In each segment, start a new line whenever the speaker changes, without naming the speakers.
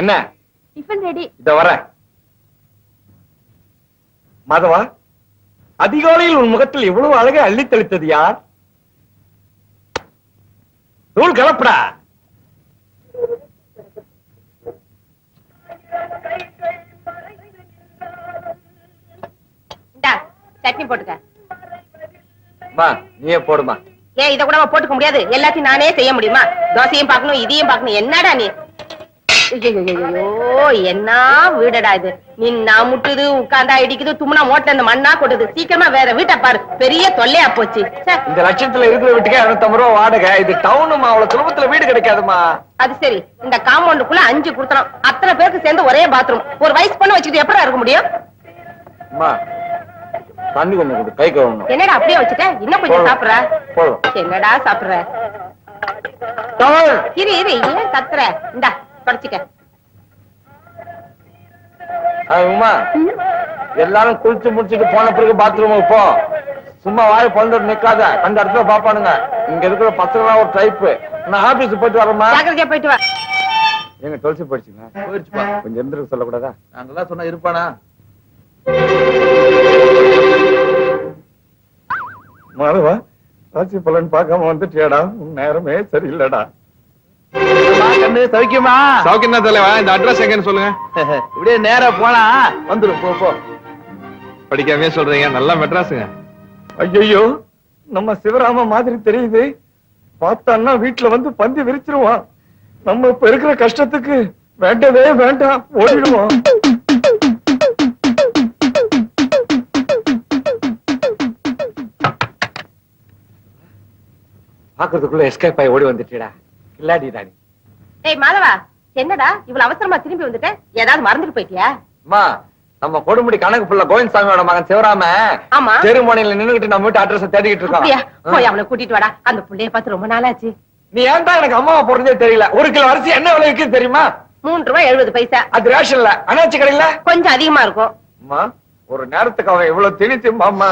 என்ன
tiffin ready.
இத வர மாதவா, அதிகாலையில் உன் முகத்தில் எவ்வளவு அழகை அள்ளி தெளித்தது யார்? நூல் கலப்படா.
சட்னி போட்டுக்க.
நீயே போடுமா.
ஏன் இத கூட போட்டுக்க முடியாது? எல்லாத்தையும் நானே செய்ய முடியுமா? தோசையும் பார்க்கணும், இதையும் பார்க்கணும். என்னடா நீ? என்ன வீடடா இது? நின்னா முட்டுது, உட்கார்ந்தா இடிக்குது, தும்னா மோட்டல இந்த மண்ணா கொட்டுது. சீக்கிரமா வேற வீட்டை பாரு, பெரிய தொல்லையா போச்சு.
இந்த லட்சத்துல இருக்கிற வீட்டுக்கு 250 ரூபா வாடகை. இது டவுனுமா, அவ்வளவு சுலபத்துல வீடு கிடைக்காதுமா.
அது சரி, இந்த காம்பவுண்டுக்குள்ள 5 கொடுத்தோம். அத்தனை பேருக்கு சேர்ந்து ஒரே பாத்ரூம். ஒரு வயசு பொண்ணு வச்சுக்கிட்டு எப்படி இருக்க முடியும்?
தண்ணி கொஞ்சம் கை கழுவணும்.
என்னடா அப்படியே வச்சுட்ட? இன்னும் கொஞ்சம் சாப்பிடுற? என்னடா சாப்பிடுற? இரு இரு, ஏன் கத்துற? இந்தா படிச்சுக்க.
எல்லாரும் குளிச்சு முடிச்சுட்டு போன பிறகு பாத்ரூமுக்கு போ. சும்மா வாய் பொழுது நிக்காத, அந்த இடத்துல பாப்பானுங்க. இங்க இருக்கிற பசங்க ஒரு டைப். நான் ஆபீஸ் போயிட்டு வரேம்மா.
ஜாக்கிரதையா போயிட்டு வா.
எங்க தொலைச்சு போயிடுச்சுங்க. போயிடுச்சுப்பா. கொஞ்சம் இருந்துருக்கு சொல்லக்கூடாதா?
நாங்கெல்லாம் சொன்னா இருப்பானா?
மாதவா, ராசி பலன் பார்க்காம வந்துட்டியாடா? நேரமே சரியில்லடா.
சௌக்கியமா?
சௌக்கியம் தான் தலைவா. இந்த அட்ரஸ் எங்கன்னு சொல்லுங்க.
இப்படியே நேரா போனா வந்துரும். போ போ.
படிக்காமே சொல்றீங்க, நல்லா மெட்ராஸுங்க.
ஐயோ, நம்ம சிவராம மாதிரி தெரியுது. பார்த்தான்னா வீட்டுல வந்து பந்தி விரிச்சிருவான். நம்ம இப்ப இருக்கிற கஷ்டத்துக்கு வேண்டவே வேண்டாம், ஓடிடுவோம். பாக்குறதுக்குள்ள எஸ்கேப் ஆகி ஓடி வந்துட்டா. இல்லாடி ராணி.
ஏய் மாதவா, என்னடா இவ்வளவு அவசரமா திரும்பி வந்துட்ட? ஏதாவது மறந்துட்டு போயிட்டியா?
அம்மா, நம்ம கொடுமுடி கணக்கு புள்ள கோவிந்தசாமியோட மகன் சிவராம செருமோனியில நின்னுகிட்டு நம்ம வீட்டு அட்ரஸ் தேடிக்கிட்டு இருக்கான்.
போய் அவனை கூட்டிட்டு வாடா. அந்த புள்ளைய பார்த்து ரொம்ப நாளாச்சு.
நீ ஏன்டா எனக்கு அம்மாவை போறதே தெரியல? 1 கிலோ அரிசி என்ன விலை விற்குது தெரியுமா?
3 ரூபாய் 70 பைசா.
அது ரேஷன்ல, அனாச்சி கடையில
கொஞ்சம் அதிகமா இருக்கும்.
அம்மா, ஒரு நேரத்துக்கு அவன் இவ்வளவு திணிச்சும்மா.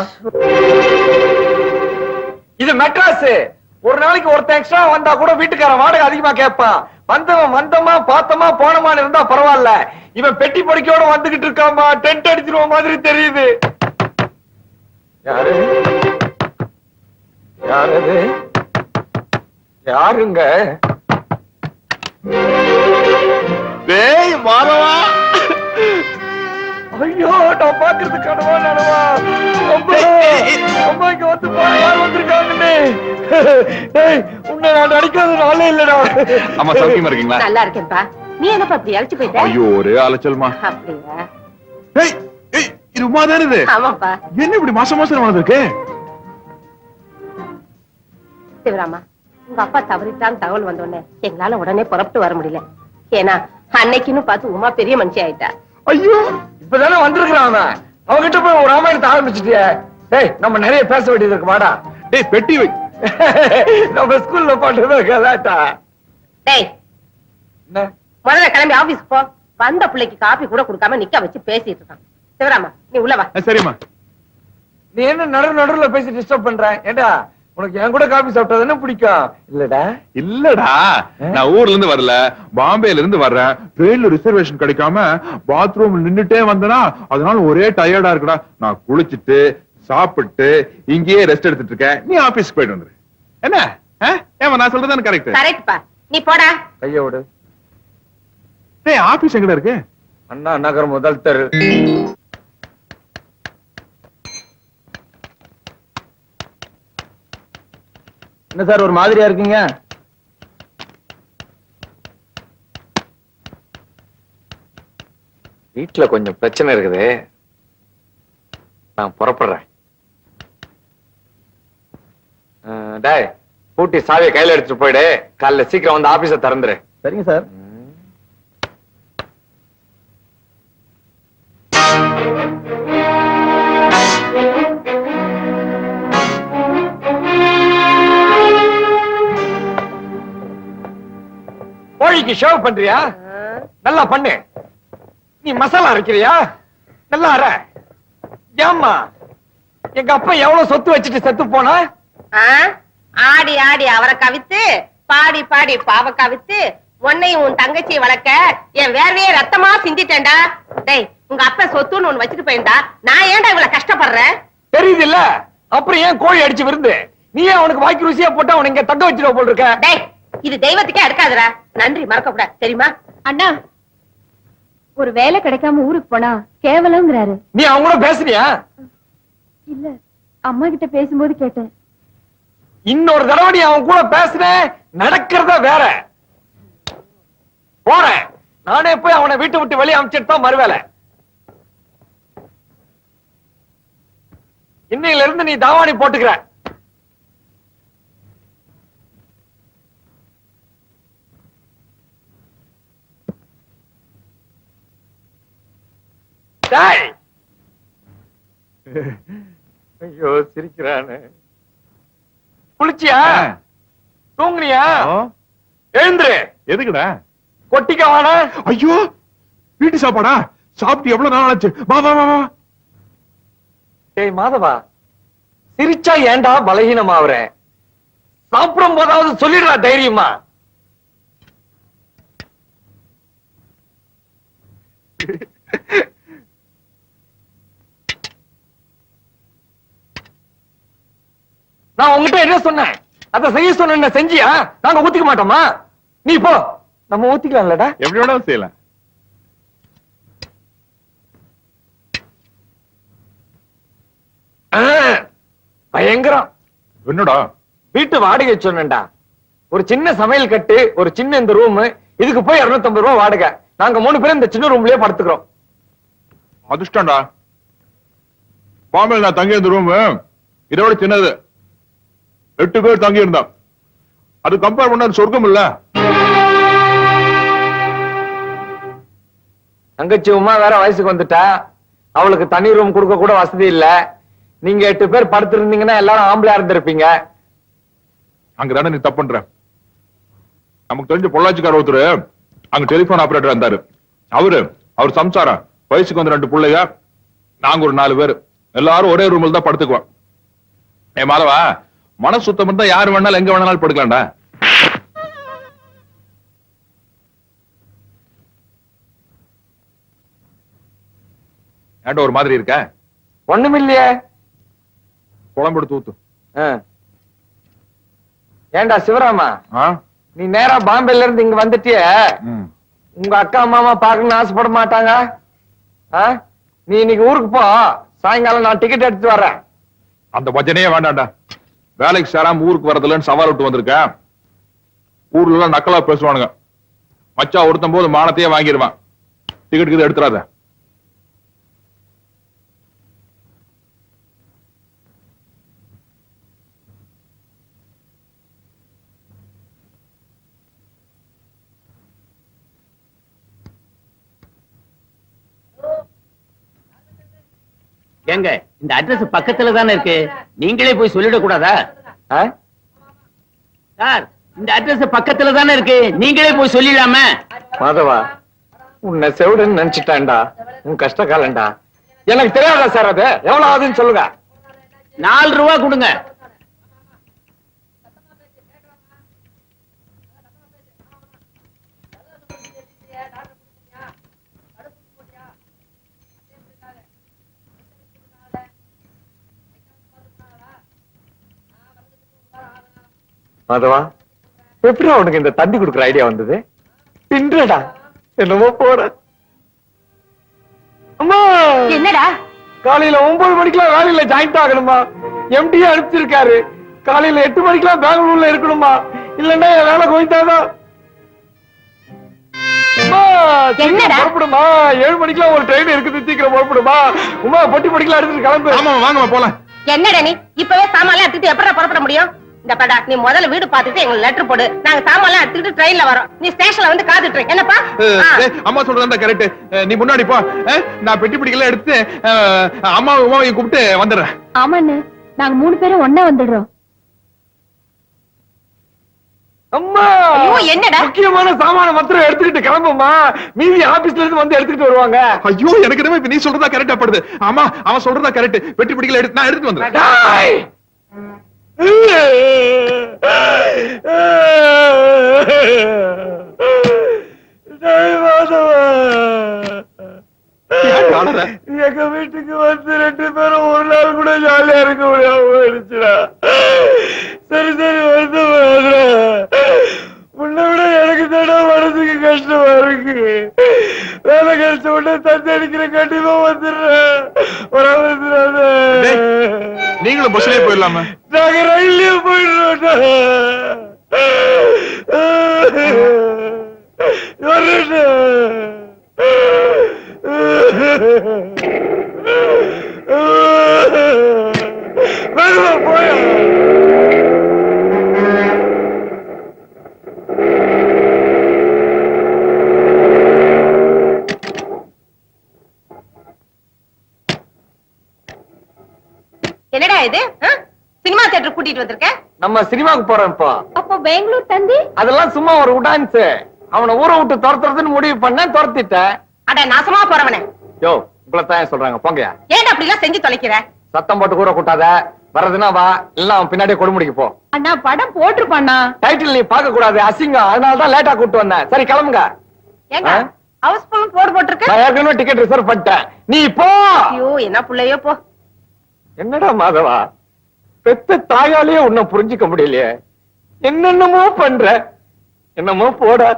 இது மெட்ராஸ். ஒரு நாளைக்கு ஒருத்தன் எக்ஸ்ட்ரா வந்தா கூட வீட்டுக்காரன் வாடகை அதிகமா கேட்பான். வந்தவன் வந்தமா பார்த்தமா போனமான்னு இருந்தா பரவாயில்ல. இவன் பெட்டி படிக்கையோட வந்துகிட்டு இருக்காமா. டென்ட் அடிச்சிருவ மாதிரி தெரியுது. யாரு யாரு யாருங்க?
டேய் மாதவா.
ஐயோ, நான் பாக்குறது கனவா நனவா? அம்மா இங்க வந்து யார் வந்திருக்காங்கன்னு. உன்னை நான் அடிக்காத நாளே இல்லடா.
அம்மா சௌக்கியமா இருக்கீங்களா?
நல்லா இருக்கேன்பா. நீ என்னப்பா இப்படி அழைச்சு போயிட்ட?
ஐயோ, ஒரே அலைச்சல்மா.
அப்படியா?
ஏய் ஏய், இது உமா தானே இது?
ஆமாப்பா.
என்ன இப்படி மாசம் மாசம் வளர்ந்துருக்கு?
சிவராமா, உங்க அப்பா தவறிட்டான்னு தகவல் வந்தோடனே எங்களால உடனே புறப்பட்டு வர முடியல. ஏன்னா அன்னைக்குன்னு பார்த்து உமா பெரிய மனுஷி ஆயிட்டா.
ஐயோ, இப்பதானே வந்திருக்கிறான் அவன். அவன்கிட்ட போய் ஒரு ராமாயணத்தை ஆரம்பிச்சுட்டிய. டேய், நம்ம நிறைய பேச வேண்டியது இருக்கு. வாடா.
டேய், பெட்டி வை.
நம்ம ஸ்கூல்ல பாட்டு கலாட்டா.
டேய்,
என்ன?
முதல்ல கிளம்பி ஆபீஸ் போ. வந்த பிள்ளைக்கு காபி கூட கொடுக்காம நிக்க வச்சு பேசிட்டு இருக்கான். சிவராமா, நீ உள்ள வா.
சரிம்மா.
நீ என்ன நடுவுல பேசி டிஸ்டர்ப் பண்ற? ஏண்டா, உனக்கு என் கூட காபி சாப்பிட்டா பிடிக்கும் இல்லடா?
இல்லடா, நான் ஊர்ல இருந்து வரல, பாம்பேல இருந்து வர்றேன். ட்ரெயின்ல ரிசர்வேஷன் கிடைக்காம பாத்ரூம் நின்னுட்டே வந்தனா, அதனால ஒரே டயர்டா இருக்குடா. நான் குளிச்சுட்டு சாப்பிட்டு இங்கேயே ரெஸ்ட் எடுத்துட்டு இருக்கேன். நீ ஆபீஸ்க்கு போயிட்டு வந்துரு. என்ன? ஏமா நான் சொல்றதுதானே கரெக்ட்?
கரெக்ட்பா. நீ போடா.
கைய விடு.
டேய், ஆபீஸ் எங்கடா இருக்கு?
அண்ணா நகர் முதல் தெரு.
என்ன சார் ஒரு மாதிரியா இருக்கீங்க?
வீட்டுல கொஞ்சம் பிரச்சனை இருக்குது. நான் புறப்படுறேன். டேய், பூட்டி சாவியை கையில எடுத்துட்டு போயிடு. காலைல சீக்கிரம் வந்து ஆபீஸ திறந்துரு.
சரிங்க சார்.
கோழிக்கு ஷேவ் பண்றியா? நல்லா பண்ணு. நீ மசாலா அரைக்கிறியா? நல்லா அரை. ஏம்மா, எங்க அப்பா எவ்வளவு சொத்து வச்சுட்டு செத்து போனா?
ஆடி ஆடி அவரை கவித்து, பாடி பாடி பாவ கவித்து, உன்னையும் உன் தங்கச்சியை வளர்க்க என் வேர்வையே ரத்தமா சிந்திட்டேன்டா. டேய், உங்க அப்பா சொத்துன்னு ஒண்ணு வச்சுட்டு போயிருந்தா நான் ஏன்டா இவ்வளவு கஷ்டப்படுறேன்?
தெரியுது இல்ல, அப்புறம் ஏன் கோழி அடிச்சு விருந்து? நீ ஏன் அவனுக்கு வாய்க்கு ருசியா போட்டு அவனை இங்க தங்க வச்சிருவ போல் இருக்க?
டேய், இது தெய்வத்துக்கே அடுக்காதுடா. நன்றி மறக்க கூடாது, தெரியுமா?
அண்ணா, ஒரு வேலை கிடைக்காம ஊருக்கு போனா கேவலங்கிறாரு.
நீ அவங்க கூட பேசுறியா?
இல்ல, அம்மா கிட்ட பேசும்போது கேட்டேன்.
இன்னொரு தடவை நீ அவன் கூட பேசுன நடக்கிறத வேற. போறேன், நானே போய் அவனை வீட்டை விட்டு வெளியே அனுப்பிச்சிட்டு தான் மறுவேலை. இன்னையில இருந்து நீ தாவாணி போட்டுக்கிற. டேய், ஐயோ சிரிக்கிறானு. குளிச்சியா? தூங்குனியா? எழுந்துரு.
எதுக்குடா?
கொட்டிக்கவான.
ஐயோ, வீட்டு சாப்பாடா? சாப்பிட்டு எவ்வளவு நாள் ஆச்சு? வா வா வா வா.
டேய் மாதவா, சிரிச்சா ஏன்டா பலகீனமாவற? சாப்பிடும் போதாவது சொல்லிடுறா தைரியமா. நான் உங்ககிட்ட என்ன சொன்னேன்? அத செய்ய சொன்ன செஞ்சியா? நாங்க ஊத்திக்க மாட்டோமா? நீ போ, நம்ம ஊத்திக்கலாம்லடா.
எப்படி வேணாலும் செய்யலாம்.
பயங்கரம்.
என்னடா?
வீட்டு வாடகை சொன்னேன்டா. ஒரு சின்ன சமையல் கட்டு, ஒரு சின்ன இந்த ரூம், இதுக்கு போய் 250 ரூபாய் வாடகை. நாங்க 3 பேரும் இந்த சின்ன ரூம்லயே படுத்துக்கிறோம்.
அதிர்ஷ்டம்டா. பாம்பேல நான் தங்கி இருந்த ரூம் இதை விட சின்னது. 8 பேர் தங்கி இருந்தான். அது கம்பேர் பண்ண சொர்க்கம் இல்ல.
தங்கச்சி உமா வேற வயசுக்கு வந்துட்டா. அவளுக்கு தனி ரூம் கொடுக்க கூட வசதி இல்ல. நீங்க 8 பேர் படுத்திருந்தீங்கன்னா எல்லாரும் ஆம்பளையா இருந்திருப்பீங்க.
அங்கதானே நீ தப்பு பண்ற. நமக்கு தெரிஞ்ச பொள்ளாச்சிக்கார ஒருத்தர் அங்க டெலிபோன் ஆபரேட்டர் இருந்தாரு. அவர் சம்சாரம், வயசுக்கு வந்து 2 பிள்ளைங்க, நாங்க ஒரு 4 பேர், எல்லாரும் ஒரே ரூம்ல தான் படுத்துக்குவோம். ஏ மாதவா, மனசு சுத்தம் இருந்தா யாரு வேணாலும் எங்க வேணாலும் படுக்கலாம்டா. ஏன்டா ஒரு மாதிரி இருக்க?
ஒண்ணுமில்லையே.
குழம்பு எடுத்து ஊத்து.
ஏண்டா சிவராமா, நீ நேரா பாம்பேல இருந்து இங்க வந்துட்டிய, உங்க அக்கா மாமா பாக்கணும்னு ஆசைப்பட மாட்டாங்க? நீ இன்னைக்கு ஊருக்கு போ, சாயங்காலம் நான் டிக்கெட் எடுத்து வர்றேன்.
அந்த பஜனையே வேண்டாம்டா. வேலைக்கு சேராம ஊருக்கு வரதுலன்னு சவால் விட்டு வந்திருக்கேன். ஊர்ல எல்லாம் நக்கலா பேசுவானுங்க. மச்சா ஒருத்தம் போது மானத்தையே வாங்கிடுவான். டிக்கெட் எடுத்துறாத.
ஏங்க, இந்த அட்ரஸ் பக்கத்துல தானே இருக்கு, நீங்களே போய் சொல்லிட கூடாதா? சார், இந்த அட்ரஸ் பக்கத்துல தானே இருக்கு, நீங்களே போய் சொல்லிடலாமே.
மாதவா, உன்னை செவிடுன்னு நினைச்சிட்டான்டா. உன் கஷ்ட காலண்டா. எனக்கு தெரியாதா சார்? அது எவ்வளவு ஆகுதுன்னு சொல்லுங்க.
4 ரூபா கொடுங்க.
மாதவா, எப்படி உனக்கு இந்த தண்ணி குடுக்குற ஐடியா வந்தது? தின்றடா, என்னமோ போற. அம்மா,
என்னடா?
காலையில 9 மணிக்கெல்லாம் வேலையில ஜாயிண்ட் ஆகணுமா? எம்டி அனுப்பிச்சிருக்காரு. காலையில 8 மணிக்கெல்லாம் பெங்களூர்ல இருக்கணுமா? இல்லன்னா என் வேலை கோயித்தாதான்.
என்னடா?
புறப்படுமா, 7 மணிக்கெல்லாம் ஒரு ட்ரெயின் இருக்குது, சீக்கிரம் புறப்படுமா. உமா, பொட்டி பொடிக்கலாம் எடுத்துட்டு கிளம்பு.
ஆமா வாங்க போலாம்.
என்னடா நீ இப்பவே சாமான்லாம் எடுத்துட்டு எப்படா புறப்பட முடியும்? இந்த படா, நீ முதல்ல வீடு பார்த்துட்டு எங்களுக்கு லெட்டர் போடு. நாங்க சாமான்லாம் எடுத்துட்டு ட்ரெயின்ல வரோம். நீ ஸ்டேஷன்ல வந்து காத்துட்டு இரு. என்னப்பா?
அம்மா சொல்றதா கரெக்ட். நீ முன்னாடி போ. நான் பெட்டி பிடிக்கல எடுத்து அம்மா உமாவையும் கூப்பிட்டு வந்துடுறேன்.
ஆமாண்ணே, நாங்க 3 பேரும் ஒண்ணா வந்துடுறோம்.
அம்மா,
ஐயோ, என்னடா?
முக்கியமான சாமான மாத்திரம் எடுத்துக்கிட்டு கிளம்புமா. மீதி ஆபீஸ்ல இருந்து வந்து எடுத்துக்கிட்டு வருவாங்க.
ஐயோ, எனக்கு என்னமோ இப்ப நீ சொல்றதா கரெக்டா படுது. ஆமா, அவன் சொல்றதா கரெக்ட். பெட்டி பிடிக்கல எடுத்து நான் எடுத்துட்டு வந்துடுறேன்.
டேய்! டேய் மாதவா,
ஏன் அழற?
எங்க வீட்டுக்கு வந்து 2 பேரும் ஒரு நாள் கூட ஜாலியா இருக்க முடியாம போயிடுச்சுடா. சரி சரி வருத்தமா முன்ன விட எனக்கு தானே மனசுக்கு கஷ்டமா இருக்கு. வேலை கிடைச்ச உடனே தந்தை அடிக்கிற கண்டிப்பா வந்துடுறேன்.
டேய், நீங்களும் பஸ்லயே போயிடலாமா?
நாங்க ரயில்லயே போயிடுறோம். போய
என்னடா இது சினிமா தியேட்டர் கூட்டிட்டு வந்திருக்க?
நம்ம சினிமாக்கு போறோம்ப்பா.
அப்போ பெங்களூர் தந்தி
அதெல்லாம் சும்மா ஒரு உடான்ஸ். அவனை ஊரை விட்டு துரத்துறதுன்னு முடிவு பண்ண துரத்திட்டேன்.
அட நாசமா போறவனே,
யோ உங்களை தான் சொல்றாங்க போங்கயா.
ஏன்டா அப்படி எல்லாம் செஞ்சு தொலைக்கிற?
சத்தம் போட்டு கூற கூட்டாத. வர்றதுன்னா வா, இல்ல அவன் பின்னாடியே கொடுமுடிக்கு போ.
அண்ணா படம் போட்டிருப்பாண்ணா.
டைட்டில் நீ பார்க்க கூடாது, அசிங்கம். அதனால தான் லேட்டா கூட்டு வந்தேன். சரி கிளம்புங்க.
ஏங்க ஹவுஸ்ஃபுல் போர்டு போட்டிருக்க?
நான் ஏற்கனவே டிக்கெட் ரிசர்வ் பண்ணிட்டேன். நீ போ.
ஐயோ என்ன புள்ளையோ போ.
என்னடா மாதவா, பெத்த தாயாலேயே உன்னை புரிஞ்சுக்க முடியலையே. என்னென்னமோ பண்ற. என்னமோ போட.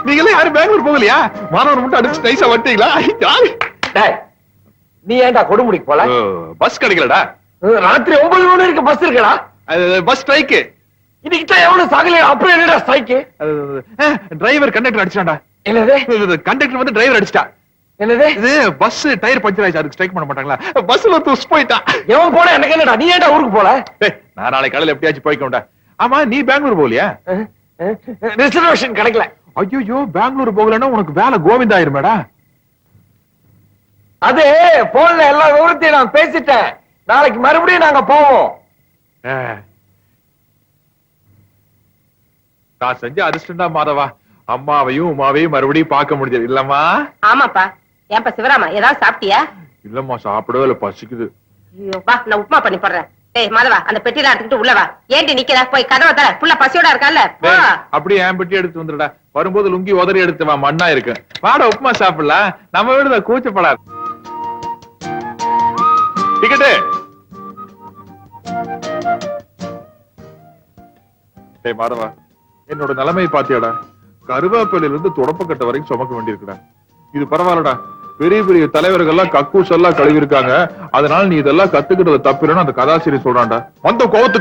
நீங்களே யாரும் பெங்களூர் போகலையா? மாணவர் மட்டும் அடிச்சு நைஸா வந்துட்டீங்களா?
டேய், நீ ஏன்டா கொடுமுடிக்கு போல?
பஸ் கிடைக்கலடா.
ராத்திரி 9 மணி வரைக்கும் பஸ் இருக்கடா.
Bus strike.
இன்னைக்கு தான் எவனும் சாகலையா? அப்புறம் என்னடா ஸ்ட்ரைக்கு?
Driver conductor அடிச்சான்டா.
என்னது?
கண்டக்டர் வந்து டிரைவர் அடிச்சிட்டா.
என்னது?
இது பஸ் டயர் பஞ்சர் ஆயிடுச்சு, அதுக்கு ஸ்ட்ரைக் பண்ண மாட்டாங்களா? பஸ்ல துஸ் போயிட்டான்.
எவன் போட எனக்கு என்னடா? நீ ஏன்டா ஊருக்கு போல?
நான் நாளைக்கு காலையில எப்படியாச்சும் போய்க்கோண்டா. ஆமா, நீ பெங்களூர் போகலையா?
ரிசர்வேஷன் கிடைக்கல.
ஐயோ, பெங்களூர் போகலன்னா உனக்கு வேலை கோவிந்தா ஆயிருமேடா.
அது போன்ல எல்லா விவரத்தையும் நான் பேசிட்டேன். நாளைக்கு மறுபடியும் நாங்க போவோம்.
நான் செஞ்ச அதிர்ஷ்டம்டா மாதவா. அம்மாவையும் உமாவையும் மறுபடியும் பார்க்க முடிஞ்சது இல்லம்மா?
ஆமாப்பா. ஏன்பா சிவராமா, ஏதாவது சாப்பிட்டியா?
இல்லம்மா, சாப்பிடவே இல்ல, பசிக்குது.
ஐயோ வா, நான் உப்புமா பண்ணி போடுறேன். டேய் மாதவா, அந்த பெட்டியில எடுத்துக்கிட்டு உள்ள வா. ஏண்டி நிக்கிற? போய் கதவை தர. புள்ள பசியோட இருக்கான்ல. போ.
அப்படியே என் பெட்டி எடுத்து வந்துடுடா. வரும்போது லுங்கி உதறி எடுத்து வா, மண்ணா இருக்கு. வாடா உப்புமா சாப்பிடலாம். நம்ம வீடுத கூச்சப்படாது. டிக்கெட்டு. டேய் மாதவா, என்னோட நிலைமை பாத்தியாடா? கருவேப்பிலையில இருந்து தொடப்பக்கட்ட வரைக்கும் சுமக்க வேண்டியிருக்குடா. இது பரவாயில்லடா. பெரிய பெரிய தலைவர்கள்லாம் கக்கூஸ் எல்லாம் கழுவி இருக்காங்க. அதனால நீ இதெல்லாம் கத்துக்கிட்டத தப்பிரன்னு அந்த கதாசிரியர் சொல்றான்டா. வந்த கோவத்து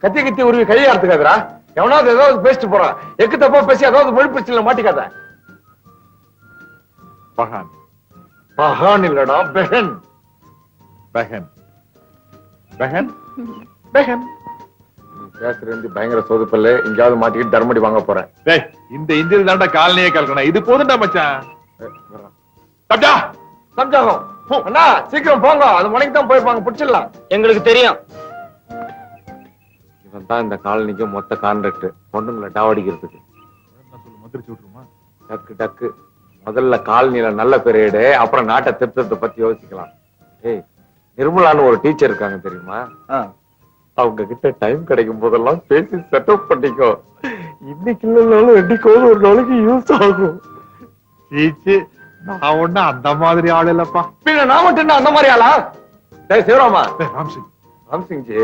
கத்தி கத்தி உருவி கையை அறுத்துக்காதரா. எவனாவது ஏதாவது பேசிட்டு போறான். எக்கு தப்பா பேசி ஏதாவது மொழி பிரச்சனை மாட்டிக்காத.
பகான்.
பகான் இல்லடா, பெஹன்.
பெஹன். பெஹன்.
பெஹன். பேசுறது பயங்கர சோதுப்பல்ல. எங்கேயாவது மாட்டிக்கிட்டு தர்மடி வாங்க போறேன்.
டேய், இந்த இந்தியில் தான்டா காலனியே கலக்கணும். இது போதும்டா மச்சான். சப்ஜா
சம்ஜாகம். அண்ணா சீக்கிரம் போங்க. அது மணிக்கு தான் போயிருப்பாங்க. பிடிச்சிடலாம்.
எங்களுக்கு தெரியும்.
இவன் தான் இந்த காலனிக்கு மொத்த கான்ட்ராக்டர். பொண்ணுங்களை டாவடிக்கிறதுக்கு. டக்கு டக்கு. முதல்ல காலனியில நல்ல பெரியடு, அப்புறம் நாட்டை திருத்தத்தை பத்தி யோசிக்கலாம். ஏய், நிர்மலான்னு ஒரு டீச்சர் இருக்காங்க தெரியுமா? அவங்க கிட்ட டைம் கிடைக்கும் போதெல்லாம் பேசி செட்டப் பண்ணிக்கோ. இன்னைக்கு இல்லைனாலும் என்னைக்கோது ஒரு நாளைக்கு யூஸ் ஆகும்.
நான் ஒண்ணு அந்த மாதிரி ஆள் இல்லப்பா.
பின்ன நான் மட்டும் அந்த மாதிரி ஆளா? டேய் சிவராமா.
ராம்சிங்.
ராம்சிங்ஜி,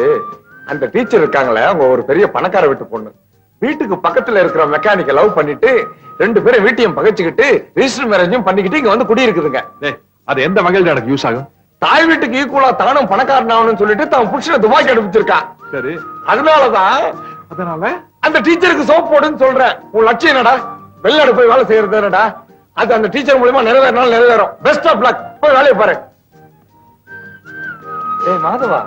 அந்த டீச்சர் இருக்காங்களே, அவங்க ஒரு பெரிய பணக்கார வீட்டு பொண்ணு. வீட்டுக்கு பக்கத்துல இருக்கிற மெக்கானிக்க லவ் பண்ணிட்டு 2 பேரும் வீட்டையும் பகைச்சுக்கிட்டு ரிஜிஸ்டர் மேரேஜும் பண்ணிக்கிட்டு இங்க வந்து குடியிருக்குதுங்க.
அது எந்த வகையில எனக்கு யூஸ் ஆகும்?
தாய் வீட்டுக்கு ஈக்குவலா தானும் பணக்காரன் ஆகணும்னு சொல்லிட்டு தான் புருஷனை துபாய்க்கு அனுப்பிச்சிருக்கா.
சரி,
அதனாலதான் அந்த டீச்சருக்கு சோப் போடுன்னு சொல்றேன். உன் லட்சியம் என்னடா? வெளிநாடு போய் வேலை செய்யறது என்னடா? அது அந்த டீச்சர் மூலமா நிறைவேறினாலும் நிறைவேறும். Best of luck. போய் வேலையை பாரு. ஏய் மாதவா,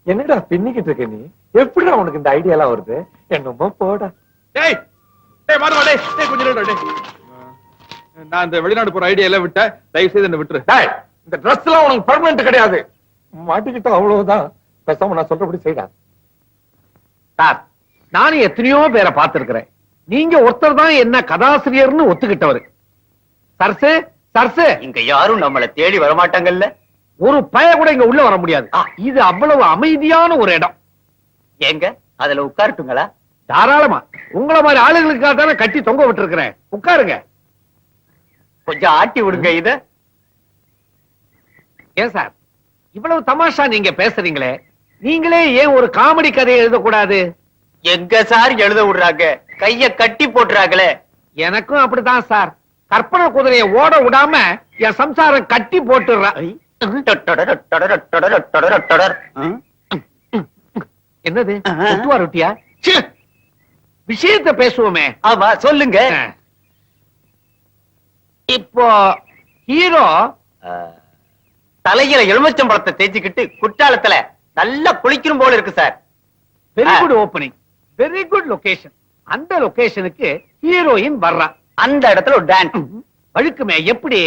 என்னடா பின்னிக்கிட்டு இருக்க நீ? எப்படிடா உனக்கு இந்த ஐடியா எல்லாம் வருது? என்னமோ போடா.
டேய் டேய் மாதவா, டேய் டேய் கொஞ்சம் நில்லுடா. டேய் நான் இந்த வெளிநாடு போற ஐடியா எல்லாம் விட்டேன், தயவு செய்து என்ன விட்டுரு.
டேய், இந்த Dress எல்லாம் உனக்கு பெர்மனன்ட் கிடையாது. மாட்டிக்கிட்டா அவ்வளவுதான். பேசாம நான் சொல்றபடி செய்டா.
சார், நானும் எத்தனையோ பேரை பார்த்திருக்கிறேன். நீங்க ஒருத்தர் தான் என்ன கதாசிரியர்னு ஒத்துக்கிட்டவர். சர்சு சர்சு,
இங்க யாரும் நம்மள தேடி வரமாட்டாங்கல்ல.
ஒரு பய கூட இங்க உள்ள வர முடியாது. இது அவ்வளவு அமைதியான ஒரு இடம்.
ஏங்க அதுல உட்காரட்டுங்களா?
தாராளமா. உங்களை மாதிரி ஆளுகளுக்காக தானே கட்டி தொங்க விட்டுருக்கிறேன். உட்காருங்க.
கொஞ்சம் ஆட்டி விடுங்க இத.
ஏன் சார், இவ்வளவு தமாஷா நீங்க பேசுறீங்களே, நீங்களே ஏன் ஒரு காமெடி கதையை எழுதக்கூடாது?
எங்க சார் எழுத விடுறாங்க, கைய கட்டி போட்டுறாங்களே.
எனக்கும் அப்படித்தான் சார். கற்பனை குதிரையை ஓட விடாம என் சம்சாரம் கட்டி போட்டுறா. என்னது ஒட்டுவா ரொட்டியா? ச்சே! விஷயத்தை பேசுவோமே.
ஆமா சொல்லுங்க.
இப்போ ஹீரோ
தலையில எலுமிச்சம்பழத்தை தேய்ச்சிக்கிட்டு குற்றாலத்துல நல்லா குளிக்கணும் போல இருக்கு sir.
Very good opening, very good location. அந்த லொகேஷனுக்கு ஹீரோயின் வர்றா.
அந்த இடத்துல ஒரு டான்ஸ்
வழுக்குமே. எப்படி?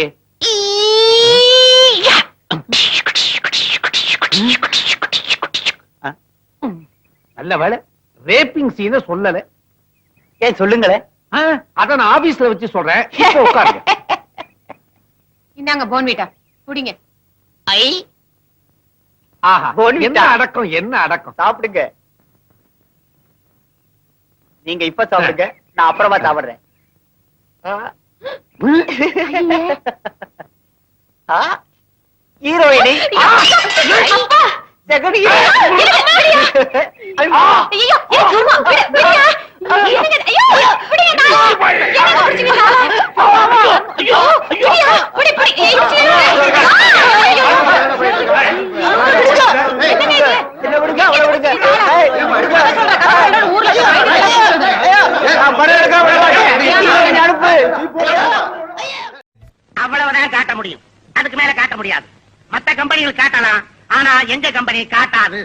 நல்ல வேளை ரேப்பிங் சீன சொல்லல.
ஏன் சொல்லுங்களேன்.
அத நான் ஆபீஸ்ல வச்சு சொல்றேன். இப்போ உட்காருங்க.
இந்தாங்க போன்விட்டா குடிங்க.
ஐ
ஆஹா,
போன்விட்டா.
என்ன அடக்கம், என்ன அடக்கம்.
சாப்பிடுங்க. நீங்க இப்ப சாப்பிடுங்க, நான் அப்புறமா சாப்பிடுறேன். ஹீரோயினி செகண்ட்
அவ்வளவுதான் காட்ட முடியும், அதுக்கு மேல காட்ட முடியாது. மத்த கம்பெனிகள் காட்டலாம், ஆனா எங்க கம்பெனி காட்டாது.